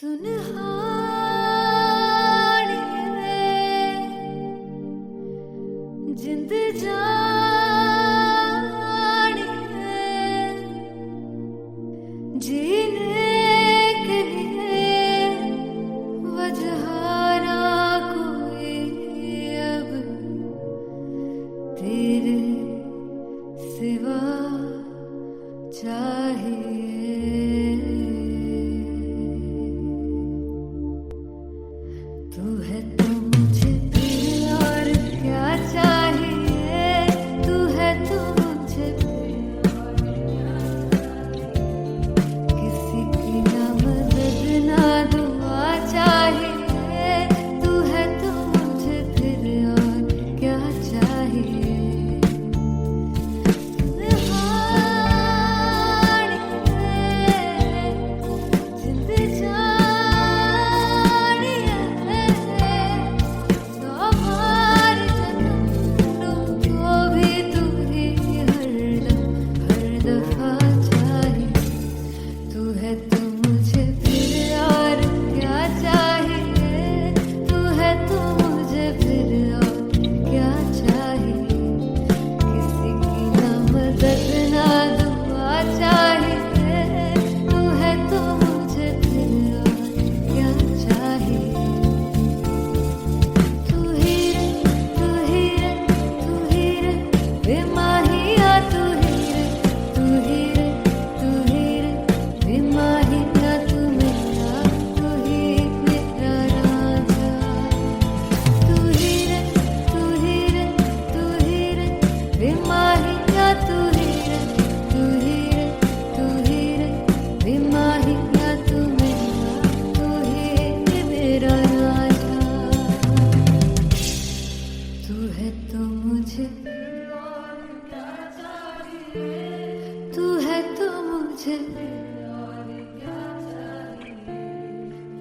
सुनहानिए जिंद जानिए जीने के लिए वजह ना कोई अब तेरे सिवा चाहिए। तू है तो मुझे फिर और क्या चाहिए। तू है तो मुझे फिर और क्या चाहिए। किसी की ना मदद ना दुआ चाहिए। तू है तो मुझे फिर और क्या चाहिए।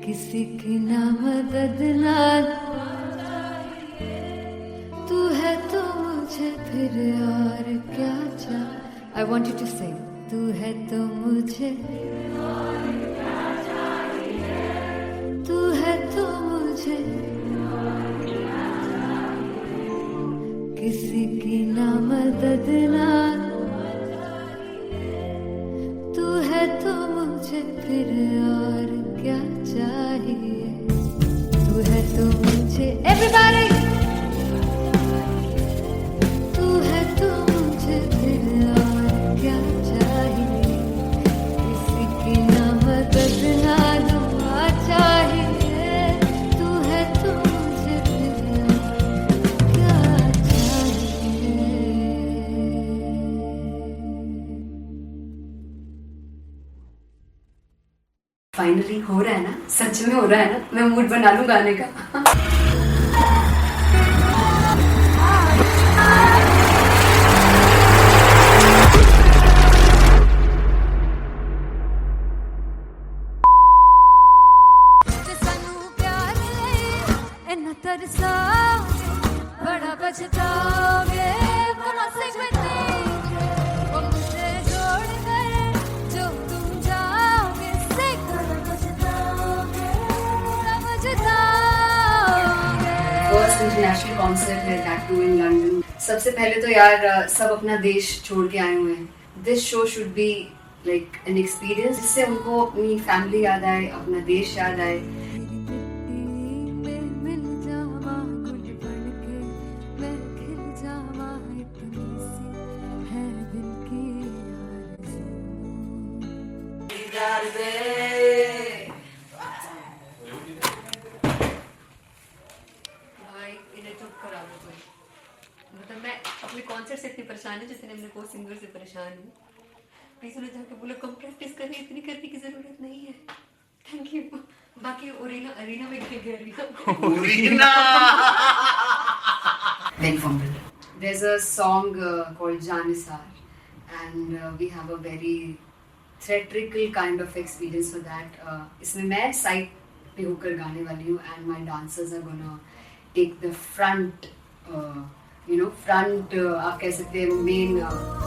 किसी की ना मदद ना तू है तो मुझे फिर और क्या चाहिए। I want you to sing. तू है तो मुझे तू है तो मुझे किसी की ना मदद ना तू है तो मुझे फिर और क्या चाहिए। तू है तो मुझे everybody तू है तो मुझे फिर और क्या चाहिए। किसी की ना मदद ना दुआ चाहिए। तू है तो मुझे फिर और क्या चाहिए। फाइनली हो रहा है ना, सच में हो रहा है ना। मैं मूड बना लूं गाने का। बड़ा पछताओगे कहाँ से मुझे छोड़ कर जो तुम जाओगे से फर्स्ट इंटरनेशनल कॉन्सर्ट है दैट टू इन लंदन। सबसे पहले तो यार सब अपना देश छोड़ के आए हुए हैं। This show should be like an experience जिससे उनको अपनी फैमिली याद आए, अपना देश याद आए। भाई इन्हें चुप करा दो कोई। मतलब मैं अपने कॉन्सर्ट से इतनी परेशान हूँ जितने अपने को सिंगर से परेशान हूँ। प्लीज उन्हें जाके बोलो कम प्रैक्टिस करनी, इतनी करने की जरूरत नहीं है। Thank you. बाकी अरीना में गए Then fumble. There's a song called Janisar and we have a very theatrical kind of experience for that. इसमें मैं साइड पे होकर गाने वाली हूँ and my dancers are gonna take the front, front आप कह सकते हैं main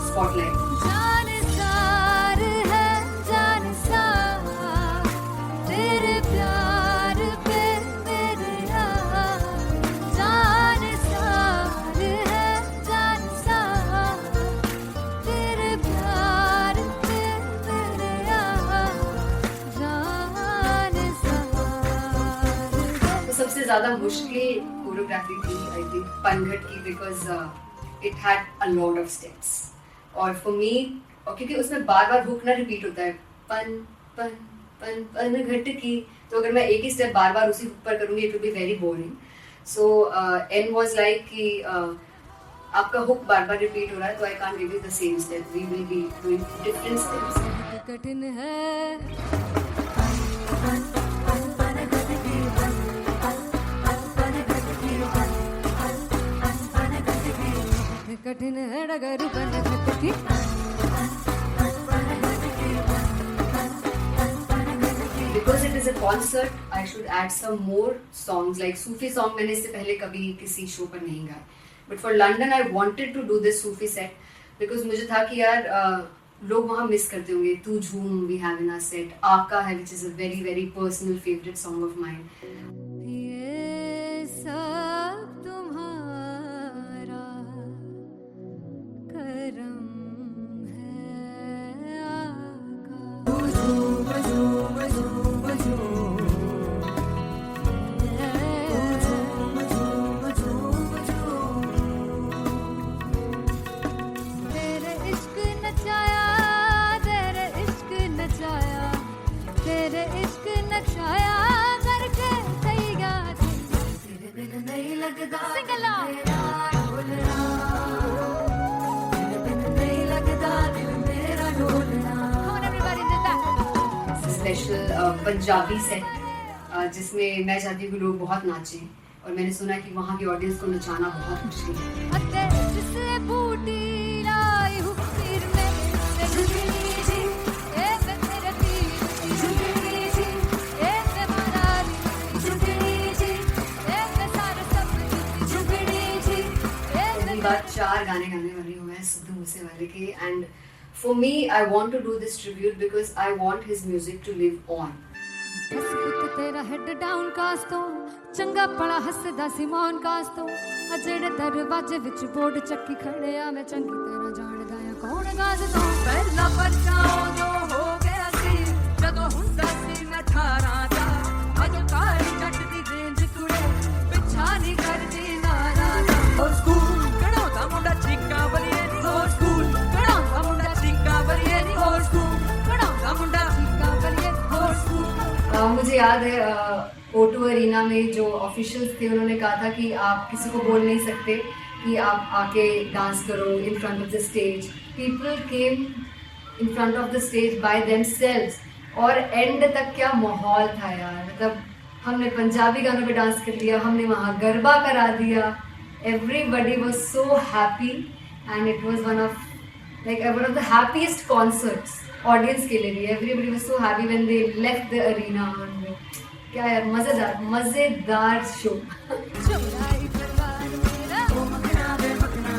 spotlight. जानिसार है जानिसार तेरे प्यार सबसे ज्यादा मुश्किल कोरियोग्राफी थी आई थिंक पनघट की, because it had a lot of steps और फॉर मी, और क्योंकि उसमें बार बार हुक ना रिपीट होता है, पन पन पन पनघट की, तो अगर मैं एक ही स्टेप बार बार उसी हुक पर करूंगी it will be very boring. So an was like कि आपका हुक बार बार रिपीट हो रहा है तो I can't give you the same step, we will be doing different steps. कठिन है कठिन है डगर पनघट की. Because it is a concert, I should add some more songs like Sufi song. मैंने इससे पहले कभी किसी शो पर नहीं गाया. But for London, I wanted to do this Sufi set because मुझे था कि यार लोग वहाँ मिस करते होंगे. तू झूम we have in our set. आका है which is a very very personal favorite song of mine. ये सब तुम्हारा करम है तेरे इश्क नचाया, तेरे इश्क नचाया, तेरे इश्क नचाया करके तैयार. तेरे बिन नहीं लगता सिंगला ढोलना, तेरे बिन नहीं लगता दिल मेरा ढोलना. Come on everybody do that. Special Punjabi set जिसमें मैं चाहती हूँ कि लोग बहुत नाचें और मैंने सुना कि वहाँ की ऑडियंस को नचाना बहुत मुश्किल है. अते जिससे बूटी लाई हूँ पीर में ते झुकनी जी, ए ते तेरे तीर झुकनी जी, ए ते मारारी झुकनी जी, ए ते सारे सब झुकनी जी, ए पहली बार 4 गाने गाने वाली हूँ मैं सिद्धू मूसेवाले के. And for me I want to do this tribute because I want his music to live on. बस पुत तेरा हेड डाउन कास तो चंगा पड़ा हसदा सी मौन कास तो अजेड़े दरवाजे विच बोर्ड चक्की खड़े आ मैं चंगी तरह जानदा आ कौन गाज तो पहला बचाओ जो हो गया सी जदों हुंदा सी मैं 18 दा अज काली जट दी रेंज कुड़े पिछा नहीं करदी नारा दा. हो स्कूल कढ़ाउंदा मुंडा चीका बलिए नी, हो स्कूल कढ़ाउंदा मुंडा चीका बलिए नी, हो स्कूल कढ़ाउंदा मुंडा का बलिए हो स्कूल. मुझे याद है O2 अरीना में जो ऑफिशियल्स थे उन्होंने कहा था कि आप किसी को बोल नहीं सकते कि आप आके डांस करो in front of the stage. People came in front of the stage by themselves और एंड तक क्या माहौल था यार. मतलब हमने पंजाबी गानों पे डांस कर लिया, हमने वहाँ गरबा करा दिया. Everybody was so happy and it was one of the happiest concerts audience के लिए भी. Everybody was so happy when they left the arena. क्या यार मजेदार शो. चुराई परवार मेरा ओ मखना बे मखना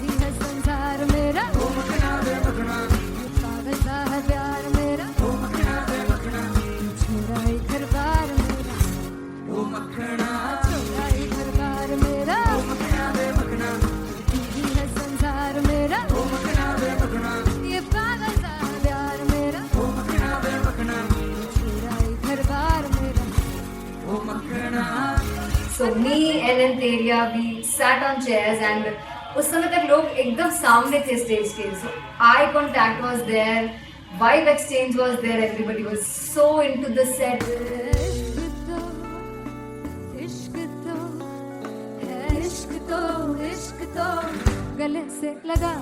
भी है संसार मेरा ओ मखना बे मखना पागल सा है प्यार मेरा ओ मखना बे मखना चुराई परवार मेरा ओ मखना चुराई परवार मेरा ओ मखना बे मखना भी है संसार मेरा ओ मखना बे मखना ये पागल सा है प्यार मेरा ओ मखना बे मखना चुराई परवार मेरा. ओ मखना. So me and Anteria, we sat on chairs and उस समय तक लोग एकदम सामने थे स्टेज के. So eye contact was there, vibe exchange was there, everybody was so into the set. इश्क तो है इश्क तो इश्क तो गले से लगा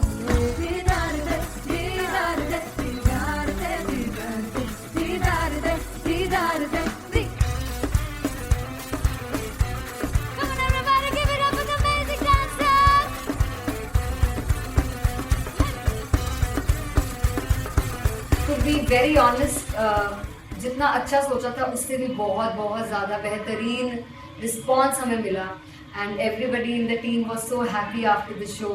दीदार दे दीदार दे दीदार दे दीदार दे दीदार दे. Come on everybody, give it up for the amazing dancers. To be very honest, जितना अच्छा सोचा था उससे भी बहुत बहुत ज़्यादा बेहतरीन रिस्पॉन्स हमें मिला. And everybody in the team was so happy after the show.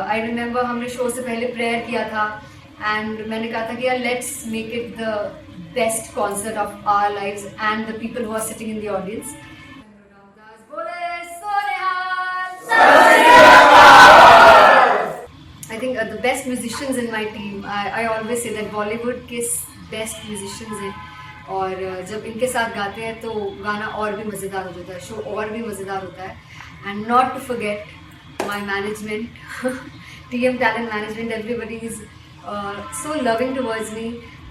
I remember हमने शो से पहले प्रेयर किया था एंड मैंने कहा था कि यार let's make it the best concert of our lives and the people who are sitting in the audience. I think the best musicians in my team. I always say that Bollywood के best musicians हैं और जब इनके साथ गाते हैं तो गाना और भी मज़ेदार हो जाता है, शो और भी मज़ेदार होता है. And not to forget my management, TM Talent Management, everybody is so loving towards me.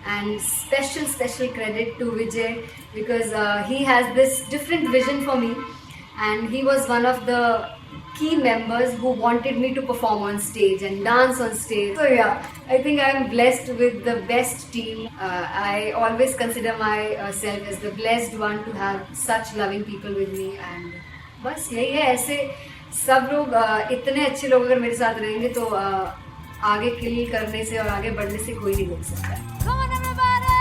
And special credit to Vijay because he has this different vision for me, and he was one of the key members who wanted me to perform on stage and dance on stage. So yeah, I think I am blessed with the best team. I always consider myself as the blessed one to have such loving people with me. And बस यही है, ऐसे सब लोग इतने अच्छे लोग अगर मेरे साथ रहेंगे तो आगे किल करने से और आगे बढ़ने से कोई नहीं रोक सकता है. Come on everybody!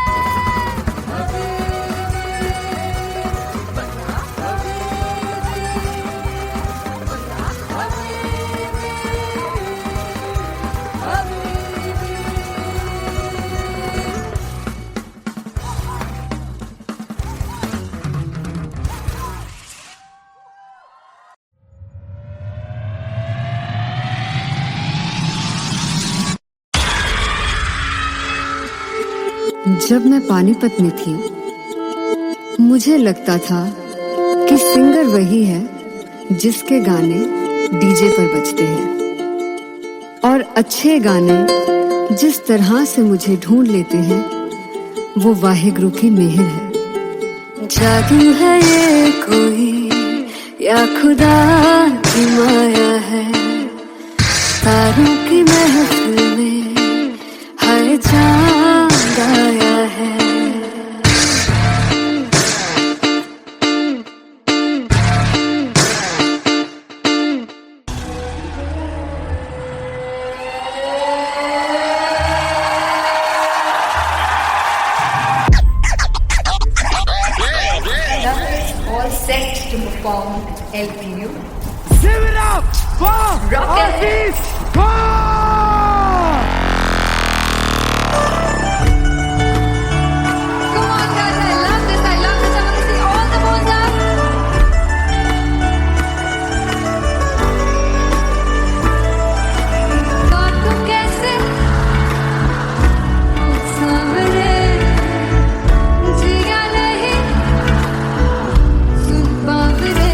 जब मैं पानीपत में थी मुझे लगता था कि सिंगर वही है जिसके गाने डीजे पर बजते हैं, और अच्छे गाने जिस तरह से मुझे ढूंढ लेते हैं वो वाहिगुरु की मेहर है. जादू है ये कोई या खुदा की माया है, तारों की महफिल में हर चांद आया है. All set to perform LPU. Give it up for Artist Paul! Come on guys, I love this. I want to see all the balls up. God को कैसे सामने जिया नहीं सुन पावरे.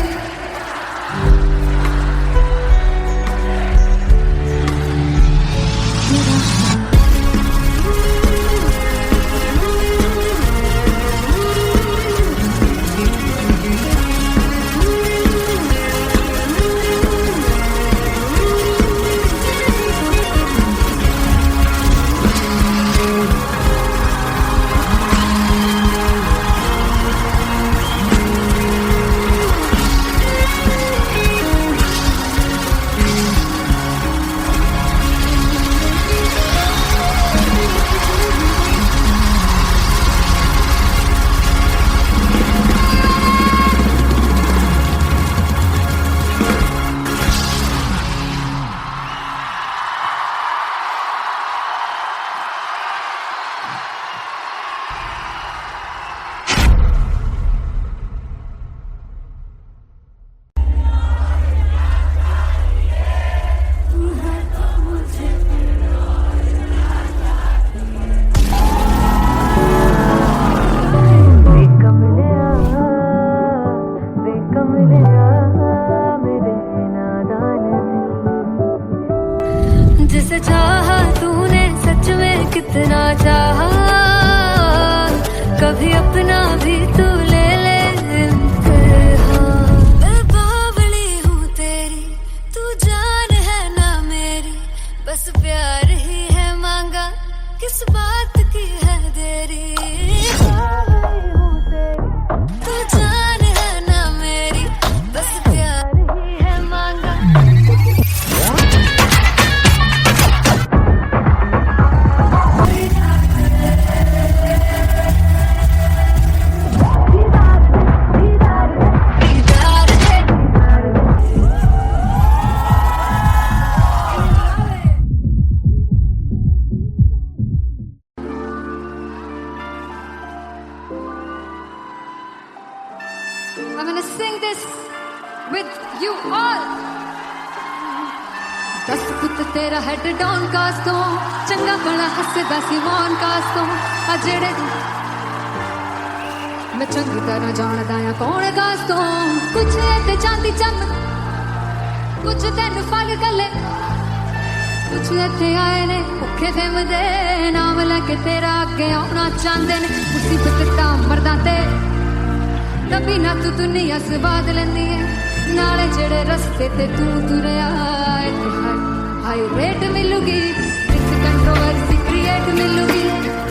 जिसे चाहा तूने सच में कितना चाहा, कभी अपना भी तू ले ले इम्तिहान. मैं बावली हूँ तेरी, तू जान है ना मेरी, बस प्यार ही है मांगा, किस बात की है देरी. बावली हूँ तेरी, तू जान है ना मेरी, बस प्यार ही है मांगा. I'm gonna sing this with you all. दस पुत तेरा हेड डाउन कास्तों, चंगा बड़ा हसदा सी मौन कास्तों, आ जेड़े मैं चंगी तरह जानदा आ कौन गास तो कुछ ते चांदी चमक कुछ तेन फल गले कुछ इत्थे आए ने भुखे फिमदे नाम लैके तेरा अगे आउणा चाहंदे ने मुसीबत तां मरदा ते तभी ना तू दुनिया स्वाद लैंदी है नाले जेड़े रस्ते ते तू तुरया इत्थे हाई रेट मिलूगी इस कंट्रोवर्सी क्रिएट मिलूगी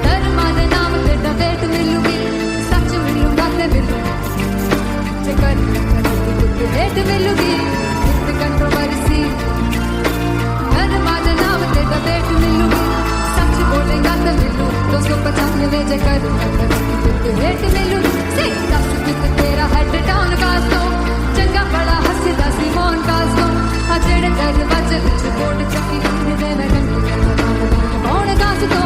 धर्मा दे नाम ते डिबेट मिलूगी सच मिलूगा ते मिलू जे कर रेट मिलूगी इस कंट्रोवर्सी धर्मा दे नाम ते डिबेट मिलूगी सच बोलेगा ते मिलू 295 जे कर रेट मिलूगी सही दस कित तेरा हेड डाउन कास तो चंगा बड़ा हसदा सी मौन कास तो आ जेड़े दरवाजे विच बोर्ड चक्की दे मैं कौन गास तो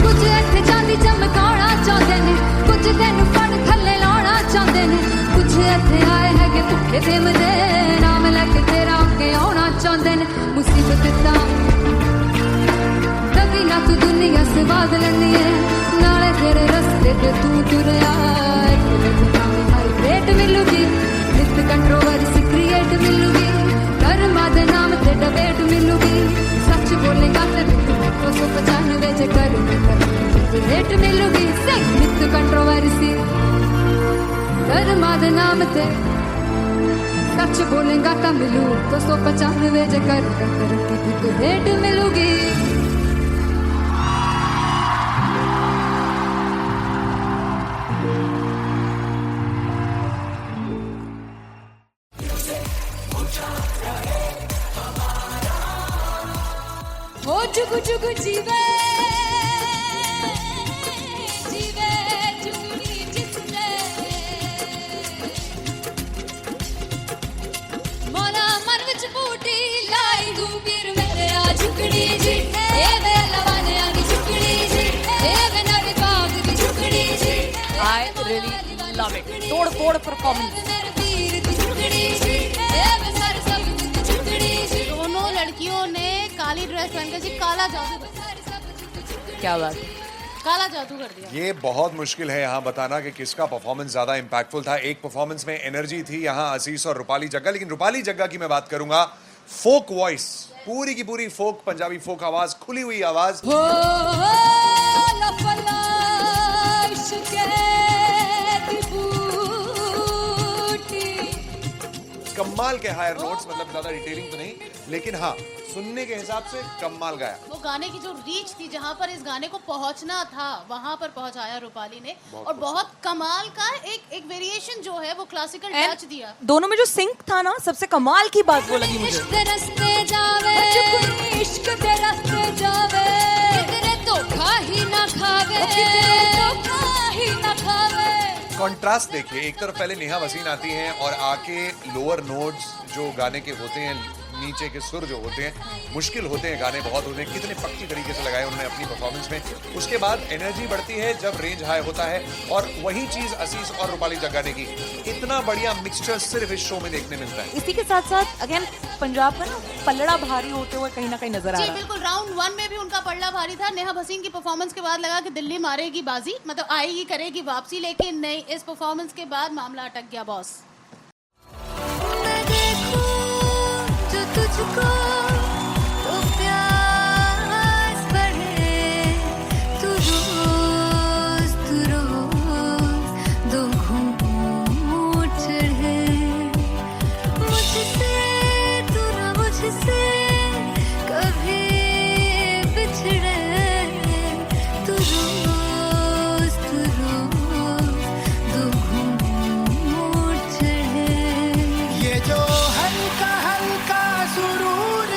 कुछ इत्थे चांदी चमकाना चाहते ने कुछ तेनू फड़ थल्ले लाना चाहते ने कुछ इत्थे आए है कि भुखे फिमदे नाम लैके तेरा अगे आउणा चाहते ने मुसीबत तां तभी ना तू दुनिया स्वाद लैंदी है नाले तेरे रस्ते ते तू तुरया रेट मिलूगी नित कंट्रोवर्सी क्रिएट मिलूगी कर्मा दे नाम ते डिबेट मिलूगी सच बोलेगा ते 295 जे कर रेट मिलूगी सही नित कंट्रोवर्सी कर्मा दे नाम ते सच बोलेगा ता मिलू 295 जे कर रेट मिलूगी हो जुगु जुगु जीवे जीवे जुगनी जिसने मोला मन विच बूटी लाई दू पीर मेरे आ झुकड़ी जी ए वे लवाने आ झुकड़ी जी ए वे नवी बाग दी झुकड़ी जी I really love it. तोड़ फोड़ परफॉर्मेंस। मेरे पीर दी झुकड़ी जी ए वे सर सब दी झुकड़ी जी दोनों लड़कियों ने काली ड्रेस पहनकर जी काला जादू क्या बात काला जादू कर दिया। ये बहुत मुश्किल है यहाँ बताना कि किसका परफॉर्मेंस ज्यादा इंपैक्टफुल था। एक परफॉर्मेंस में एनर्जी थी यहाँ असीस और रूपाली जग्गा, लेकिन रूपाली जग्गा की मैं बात करूंगा फोक वॉइस, पूरी की पूरी फोक पंजाबी फोक आवाज, खुली हुई आवाज। हो लफला इश्क़े दी बूटी कमाल के हायर नोट्स, मतलब ज्यादा डिटेलिंग तो नहीं, लेकिन हाँ सुनने के हिसाब से कमाल गाया। वो गाने की जो रीच थी, जहाँ पर इस गाने को पहुंचना था वहां पर पहुंचाया रूपाली ने, और बहुत कमाल का एक वेरिएशन जो है वो क्लासिकल टच दिया। दोनों में जो सिंक था ना, सबसे कमाल की बात वो लगी मुझे। इश्क दे रस्ते जावे इश्क दे रस्ते जावे किधरे धोखा ही ना खावे किधरे धोखा ही ना खावे। कॉन्ट्रास्ट देखिए, एक तरफ पहले नेहा वसीम आती हैं और आके लोअर नोट्स जो गाने के होते हैं, नीचे के सुर जो होते हैं, मुश्किल होते हैं, गाने बहुत होते हैं, कितने पक्की तरीके से लगाए उन्होंने अपनी परफॉर्मेंस में। उसके बाद एनर्जी बढ़ती है जब रेंज हाई होता है, और वही चीज असीस और रूपाली जग्गा ने की। इतना बढ़िया मिक्सचर सिर्फ इस शो में देखने मिलता है। इसी के साथ साथ अगेन पंजाब का ना पल्लड़ा भारी होते हुए कहीं ना कहीं नजर आ जी रहा है। बिल्कुल, राउंड 1 में भी उनका पल्ला भारी था। नेहा भसीन की परफॉर्मेंस के बाद लगा कि दिल्ली मारेगी बाजी, मतलब आएगी करेगी वापसी, लेकिन नहीं, इस परफॉर्मेंस के बाद मामला अटक गया बॉस। मैं देखूं जो तुझको तो प्यास बढ़े, तू रोज दो घूंट चढ़े मुझसे, तू ना मुझसे कभी बिछड़े, तू रोज दो घूंट चढ़े। ये जो हल्का हल्का सुरूर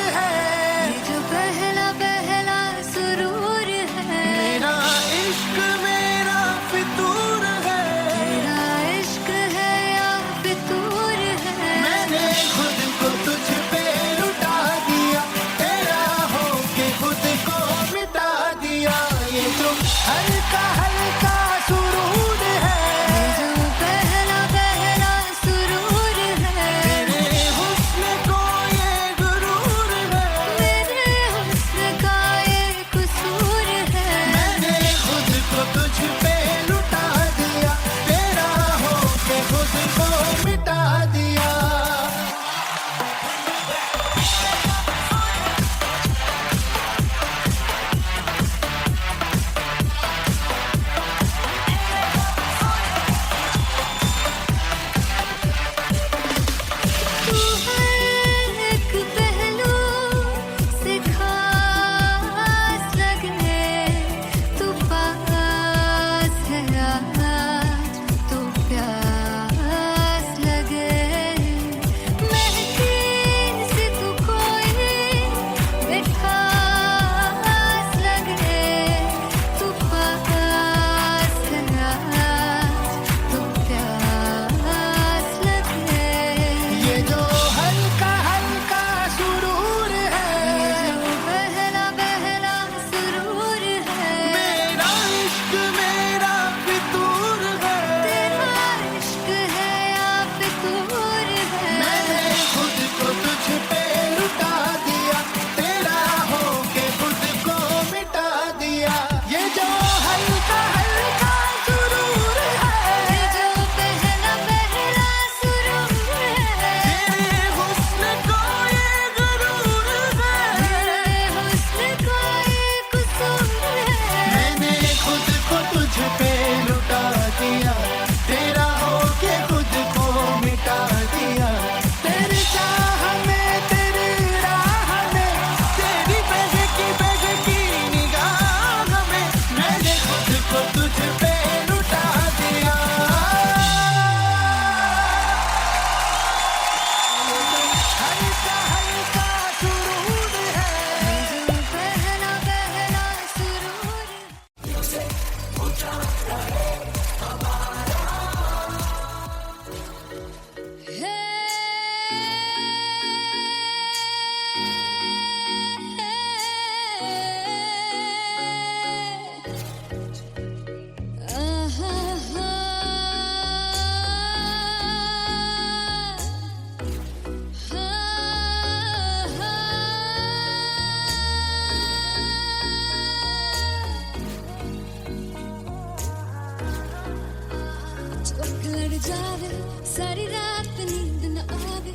चौक लड़ जावे सारी रात नींद न आवे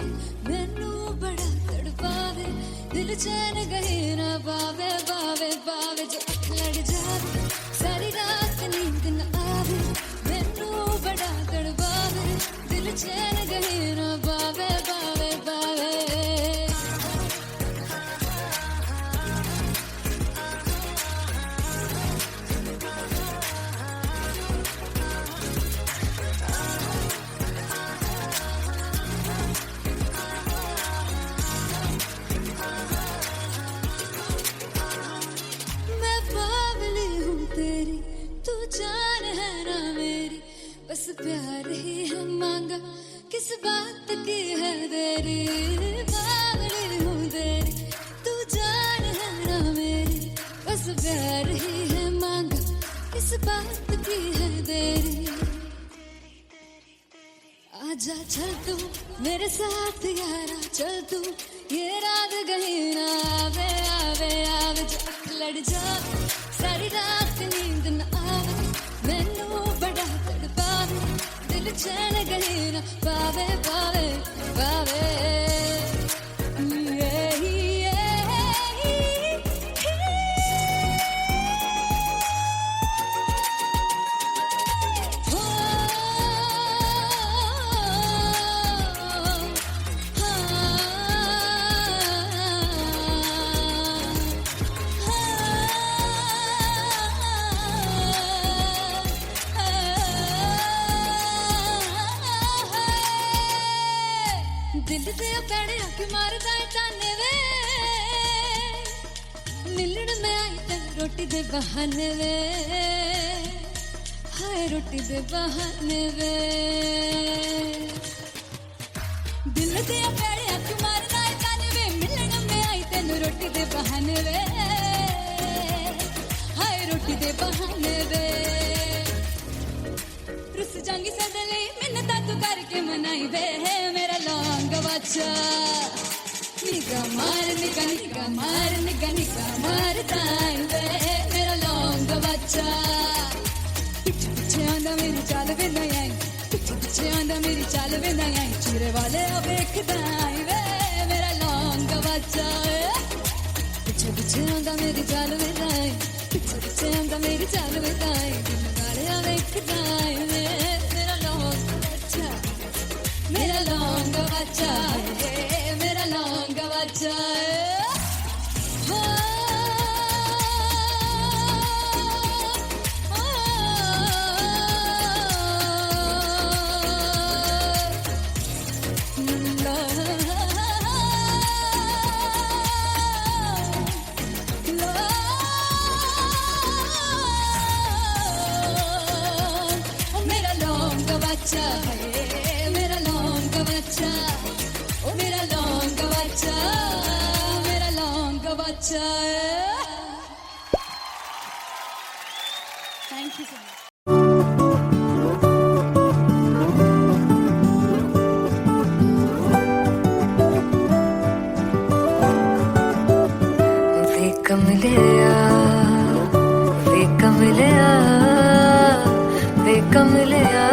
मैनू बड़ा तड़पावे दिल चैन गहे ना पावे पावे पावे चौक लड़ जावे सारी रात नींद न आवे मैनू बड़ा तड़पावे दिल चैन गहे ना पावे पावे पावे मैं बावली हूँ तेरी तू जान है ना मेरी बस प्यार ही है मांगा किस बात की है देरी बावली हूँ तेरी तू जान है ना मेरी बस प्यार ही है मांगा किस बात की है देरी आजा चल तू मेरे साथ यारा चल तू ये रात गही ना आवे आवे आवे चौक लड़ जावे सारी रात नींद न आवे मैनू बड़ा तड़पावे दिल चैन गही ना पावे पावे पावे दिल से पैड़े आके मारदा है ताने वे मिलन में आई तक रोटी दे बहाने वे हाय रोटी दे बहाने वे दिल से पैड़े आके मारदा है ताने वे मिलन में आई तक रोटी दे बहाने वे हाय रोटी दे बहाने वे रुस जांगी सदले मिन्नता तू करके मनाई वे मेरा लौंग बच्चा निगा मार ताई वे मेरा लौंग बच्चा पीछे पीछे आंदा मेरी चाल वे नहीं आई पीछे पीछे आंदा मेरी चाल वे नहीं आई चिरे वाले वेखदा आई वे मेरा लौंग बच्चा पीछे पीछे आंदा मेरी चाल वे नहीं आई पीछे पीछे आंदा मेरी चाल वे नहीं आई दिन वाले वेखदा आई वे मेरा लौंग बच्चा मेरा लौंग बच्चा मेरा लौंग बच्चा मेरा लौंग बच्चा मेरा लौंग बच्चा ओ मेरा लौंग बच्चा मेरा लौंग बच्चा थैंक यू सो मच वे कमलिया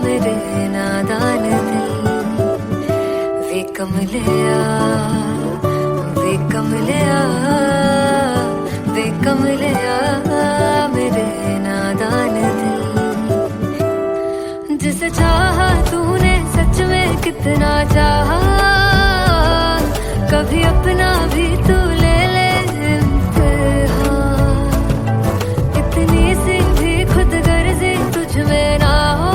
मेरे नादान दिल वे कमलिया मेरे नादान दिल जिसे चाहा तूने सच में कितना चाहा कभी अपना भी तू ले ले इम्तिहान इतनी सी भी खुद गर्जी तुझ में ना हो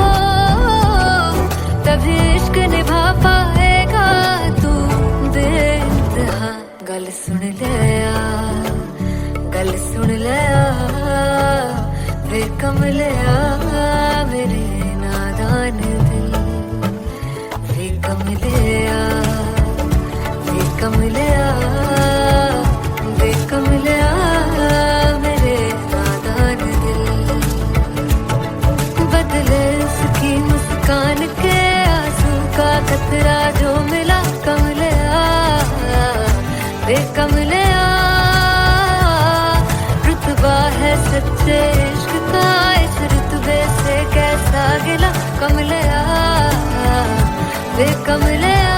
तभी इश्क निभा पाएगा तू बेइंतहा गल सुन लिया वे कमलिया मेरे नादान दिल वे कमलिया कमलिया वे कमलिया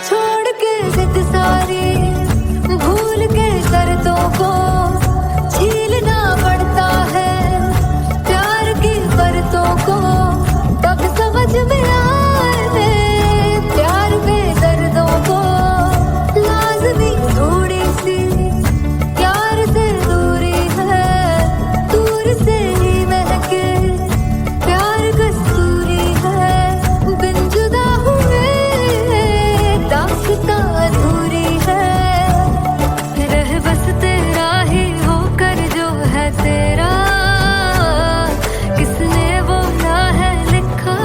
छोड़ के जिद सारी भूल के शर्तों को झीलना पड़ता है प्यार की बरतों को तब समझ में आए प्यार बेदर्दों को लाज़मी थोड़ी सी प्यार से दूरी है दूर से ही महके प्यार कस्तूरी है बिन जुदा हुए दास्तां अधूरी है रह बस तेरा ही होकर जो है तेरा किसने बोला है लिखा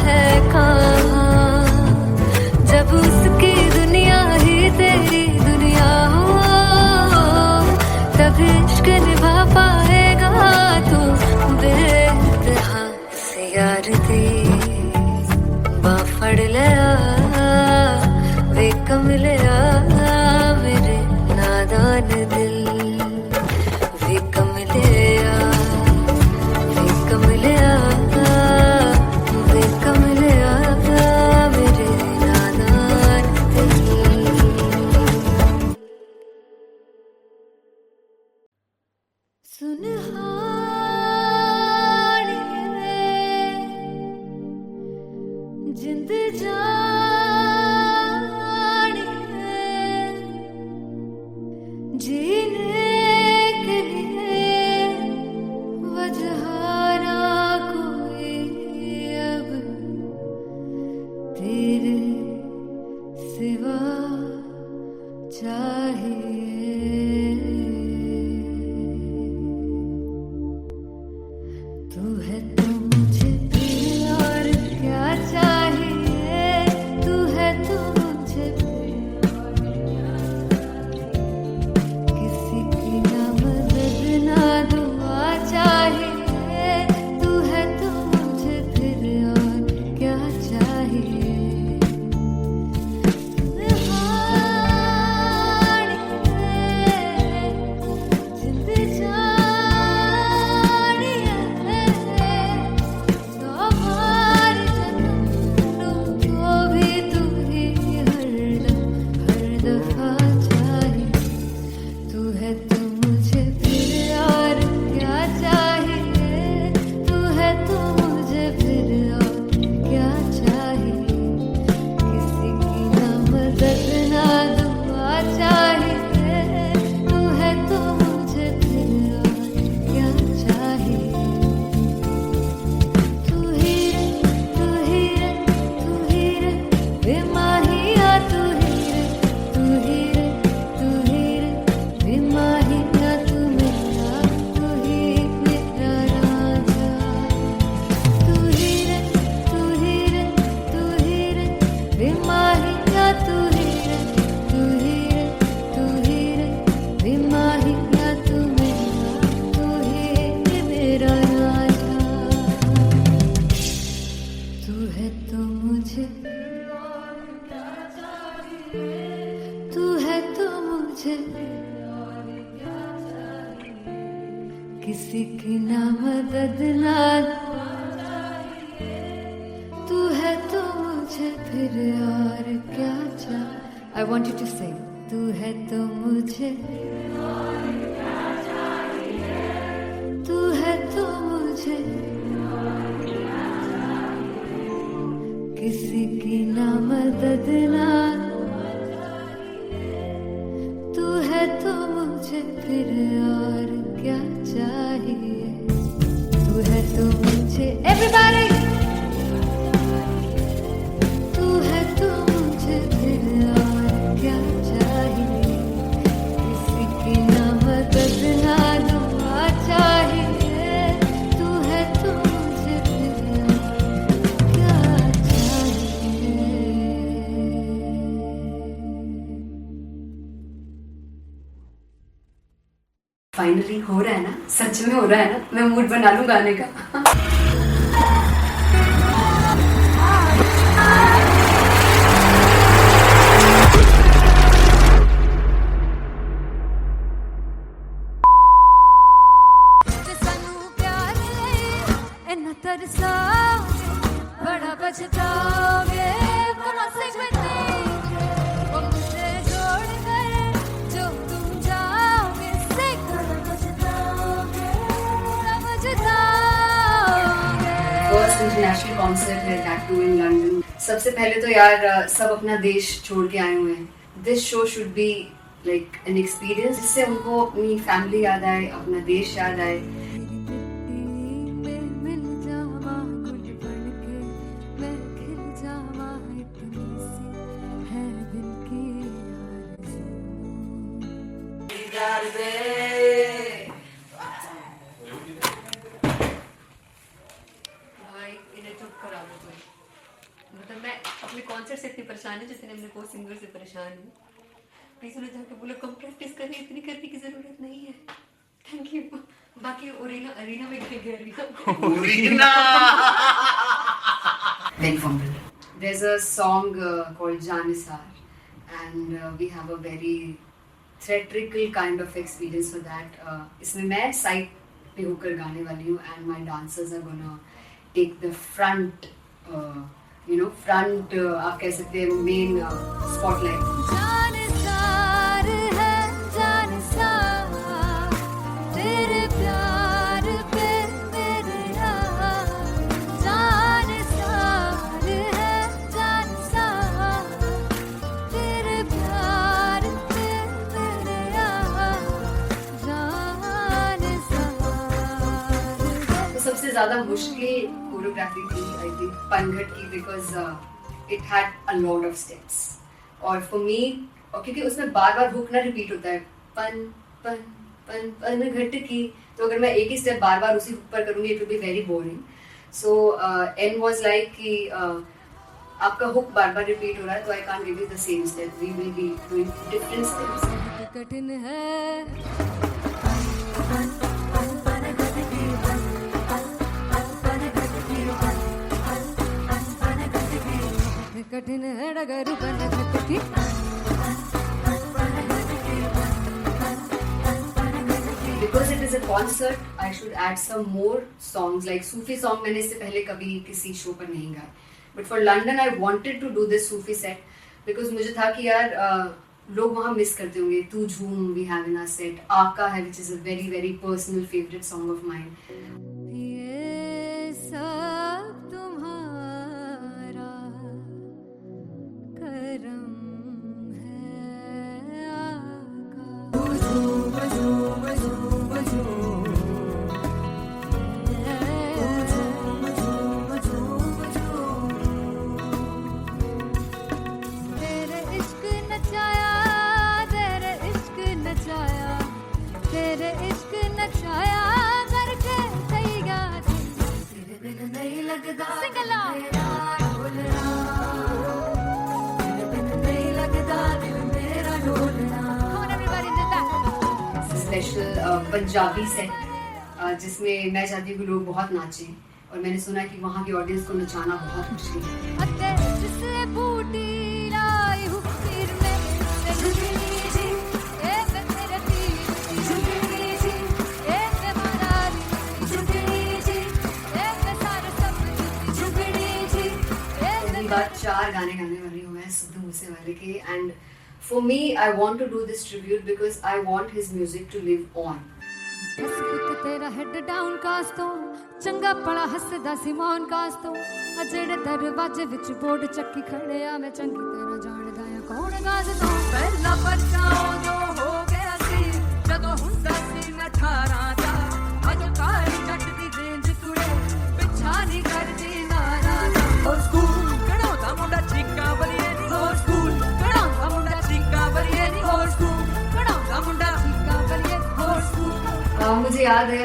है कहाँ जब उसकी दुनिया ही तेरी दुनिया हो तब इश्क निभा पाएगा तू बेइंतहा से यार दी बांह फड़ लिया वे कमलिया मेरे नादान दिल वे कमलिया वे कमलिया वे कमलिया मेरे नादान दिल सुनहानिए जिंद जानिए जीने के लिए वजह ना कोई अब तेरे सिवा चाहिए तू है तो मुझे फिर और क्या चाहिए तू है तो मुझे फिर और क्या चाहिए किसी की ना मदद ना दुआ चाहिए तू है तो मुझे फिर और क्या चाहिए जिंद जानिए सौ बार जन्म तो भी तू ही हर दफा चाहिए तू है तो मुझे फिर और क्या चाहिए तू है तो मुझे फिर और क्या चाहिए किसी की ना मदद ना दुआ चाहिए तू है तो मुझे फिर और क्या चाहिए तू ही रे तू ही रे तू ही रे बेमाहिया तू ही रे तू ही रे तू ही रे बेमाहिया तू मेरा राजा तू ही रे तू ही रे तू ही रे बेमाहिया तू ही रे तू ही रे तू ही रे बेमाहिया तू ही मेरा राजा तू है तो मुझे तू है तो मुझे किसी की ना मदद ना तू है तो मुझे फिर और क्या चाहिए I want you to sing तू है तो मुझे तू है तो मुझे किसी की ना मदद ना तू है तो मुझे फिर और क्या चाहिए तू है तो मुझे everybody तू है तो मुझे फिर और क्या चाहिए किसी की ना मदद ना दुआ चाहिए तू है तो मुझे फिर और क्या चाहिए फाइनली हो रहा है ना सच में हो रहा है ना मैं मूड बना लूं गाने का इतना तरसाओगे बड़ा पछताओगे बड़ा सिकते वो मुझे छोड़ कर जो तुम जाओगे बड़ा पछताओगे बड़ा पछताओगे। फर्स्ट इंटरनेशनल कॉन्सर्ट है दैट टू इन लंदन। सबसे पहले तो यार सब अपना देश छोड़ के आए हुए हैं। This show should be like an experience जिससे उनको अपनी फैमिली याद आए, अपना देश याद आए। भाई इन्हें चुप करा दो कोई। मतलब मैं अपने कॉन्सर्ट से इतनी परेशान हूँ जितने अपने को सिंगर से परेशान हूँ। प्लीज उन्हें जाके बोलो कम प्रैक्टिस करनी, इतनी करने की जरूरत नहीं है। Thank you. बाकी अरीना में गई arena Very vulnerable. There's a song called Janisar, and we have a very theatrical kind of experience for that. इसमें मैं साइड पे होकर गाने वाली हूँ, and my dancers are gonna take the front, आप कह सकते हैं main spotlight. जानसार है जानसार तेरे प्यार पे मेरे यार जानसार है जानसार तेरे प्यार पे मेरे यार जानसार। तो सबसे ज़्यादा मुश्किल कोरियोग्राफी थी आई थिंक पनघट की, because it had a lot of steps. और फॉर मी, और क्योंकि उसमें बार बार हुक ना रिपीट होता है, पन पन पन पन घट की, तो अगर मैं एक ही स्टेप बार बार उसी हुक पर करूंगी it will be very boring. So an was like कि आपका हुक बार बार रिपीट हो रहा है तो I can't give you the same step, we will be doing different steps. कठिन है कठिन है डगर बन खटकी Because it is a concert, I should add some more songs like Sufi song. मैंने इससे पहले कभी किसी शो पर नहीं गाया, but for London I wanted to do this Sufi set because मुझे था कि यार लोग वहाँ मिस करते होंगे। तू झूम we have in our set, आका है which is a very very personal favorite song of mine. ये सब तुम्हारा करम है आका। तेरे इश्क नचाया तेरे इश्क नचाया तेरे इश्क नचाया करके सैया तेरे बिन नहीं लगदा सिंगला ढोलना तेरे बिन नहीं लगदा दिल मेरा ढोलना। Come on everybody do that. Special Punjabi set जिसमें मैं चाहती हूँ कि लोग बहुत नाचें, और मैंने सुना कि वहाँ की ऑडियंस को नचाना बहुत मुश्किल है। अते जिसने बूटी लाई हूँ पीर में ते झुकनी जी ए मैं तेरे तीर झुकनी जी ए मैं माराली झुकनी जी ए मैं सारे सब झुकनी जी ए पहली बार 4 गाने गाने वाली हूँ मैं सिद्धू मूसेवाले के, and for me I want to do this tribute because I want his music to live on. बस पुत तेरा हेड डाउन कास तो चंगा पड़ा हसदा सी मौन कास तो अजेड़े दरवाजे विच बोर्ड चक्की खड़े आ मैं चंगी तेरा जानदा आ कौन गाज तो ਪਹਿਲਾ ਬੱਚਾ ਉਦੋਂ ਹੋ ਗਿਆ ਸੀ ਜਦੋਂ ਹੁੰਦਾ ਸੀ ਮੈਂ 18 ਦਾ ਅਜੋ ਕਾਲੀ ਜੱਟ ਦੀ ਰੇਂਜ ਕੁੜੇ ਪਿੱਛਾ ਨਹੀਂ ਕਰਦੀ ਨਾਰਾ ਦਾ ਹੋਰ ਸਕੂਲ ਕਢਾਉਂਦਾ ਮੁੰਡਾ ਚੀਕਾਂ ਬਲੀਏ ਨੀ ਹੋਰ ਸਕੂਲ ਕਢਾਉਂਦਾ ਮੁੰਡਾ ਚੀਕਾਂ ਬਲੀਏ ਨੀ ਹੋਰ ਸਕੂਲ ਕਢਾਉਂਦਾ ਮੁੰਡਾ ਚੀਕਾਂ ਬਲੀਏ ਹੋਰ ਸਕੂਲ। मुझे याद है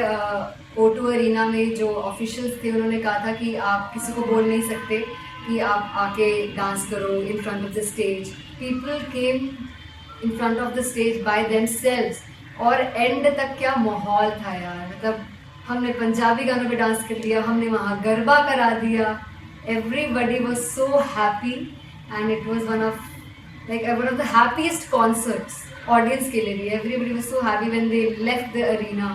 O2 अरीना में जो ऑफिशियल्स थे उन्होंने कहा था कि आप किसी को बोल नहीं सकते कि आप आके डांस करो in front of the stage. People came in front of the stage by themselves, और एंड तक क्या माहौल था यार। मतलब हमने पंजाबी गानों पे डांस कर लिया, हमने वहाँ गरबा करा दिया, everybody was so happy and it was one of the happiest concerts audience के लिए भी। Everybody was so happy when they left the arena,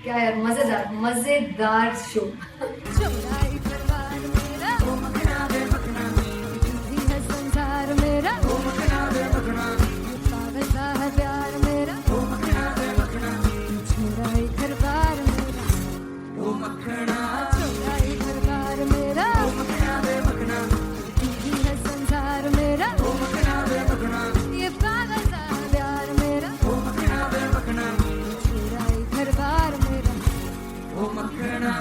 क्या यार, मजेदार मजेदार शो। चुराई परवार मेरा ओ मखना वे मखना, तुझी है संसार मेरा ओ मखना वे मखना, पागल सा है प्यार मेरा ओ मखना वे मखना, चुराई परवार मेरा ओ मखना, चुराई परवार मेरा ओ मखना वे मखना, तुझी है संसार मेरा ओ मखना वे मखना, ये पागल सा है प्यार मेरा ओ मखना वे मखना, चुराई परवार मेरा ओ मखना।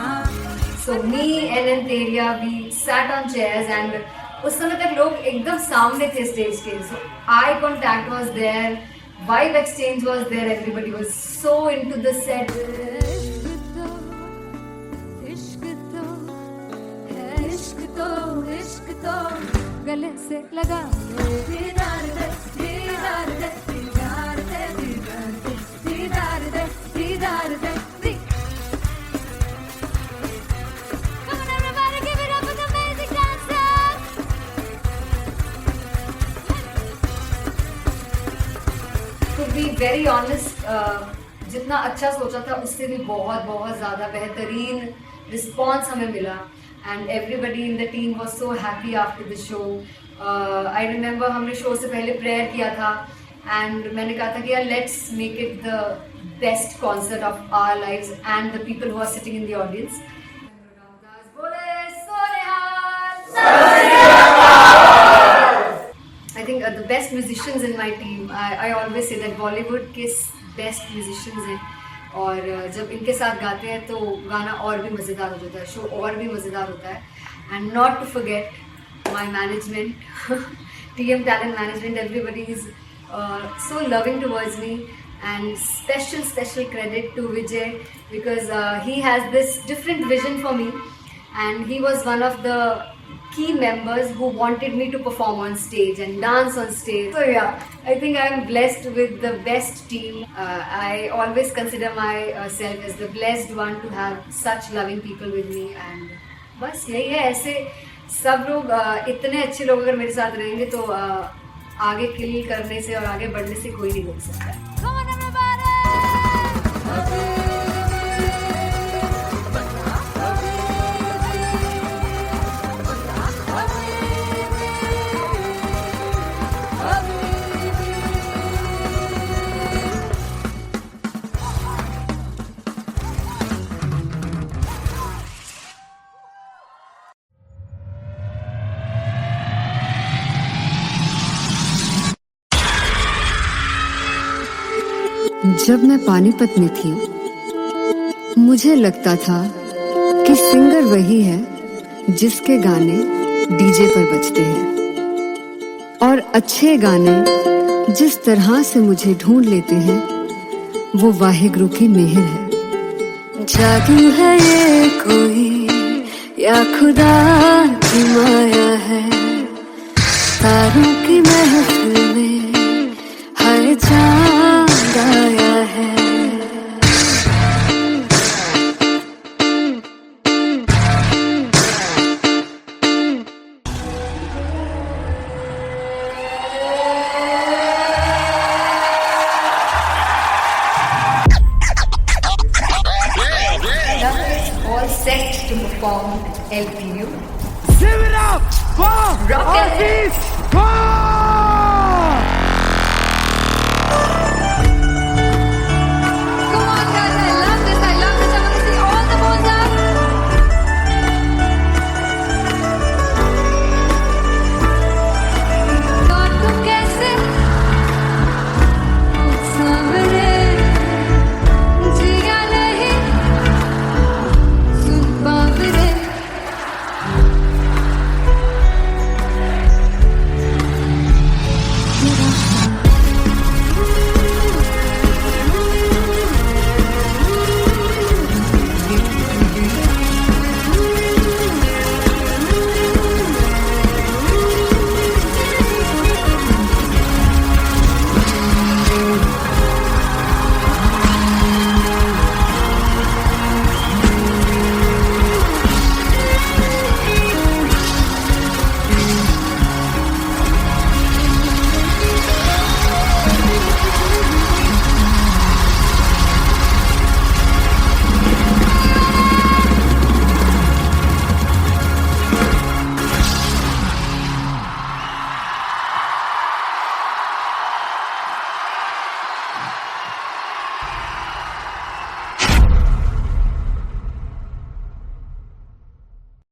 So me and Antelia, we sat on chairs and उस समय तक लोग एकदम सामने थे स्टेज के, so eye contact was there, vibe exchange was there, everybody was so into the set. इश्क तो है, इश्क तो गले से लगा ले, दीदार दे, दीदार दे, दीदार दे, दीदार दे, दीदार दे, दीदार दे। Come on everybody, give it up for the amazing dancers. To be very honest, जितना अच्छा सोचा था उससे भी बहुत बहुत ज़्यादा बेहतरीन रिस्पॉन्स हमें मिला, and everybody in the team was so happy after the show. I remember हमने शो से पहले प्रेयर किया था, एंड मैंने कहा था कि यार let's make it the best concert of our lives and the people who are sitting in the audience. I think the best musicians in my team, I always say that Bollywood के best musicians हैं, और जब इनके साथ गाते हैं तो गाना और भी मज़ेदार हो जाता है, शो और भी मज़ेदार होता है। And not to forget my management, TM Talent Management, everybody is so loving towards me, and special credit to Vijay, because he has this different vision for me, and he was one of the key members who wanted me to perform on stage and dance on stage. So yeah, I think I'm blessed with the best team. I always consider myself as the blessed one to have such loving people with me, and बस यही है। ऐसे सब लोग इतने अच्छे लोग अगर मेरे साथ रहेंगे तो आगे किल करने से और आगे बढ़ने से कोई नहीं रोक सकता है। Come on everybody. जब मैं पानीपत में थी, मुझे लगता था कि सिंगर वही है जिसके गाने डीजे पर बजते हैं, और अच्छे गाने जिस तरह से मुझे ढूंढ लेते हैं वो वाहिगुरु की मेहर है। जादू है ये कोई या खुदा की माया है, तारों की महफिल में हर चांद आया है। All set to perform LPU. Give it up for Rocket. Artist Paul!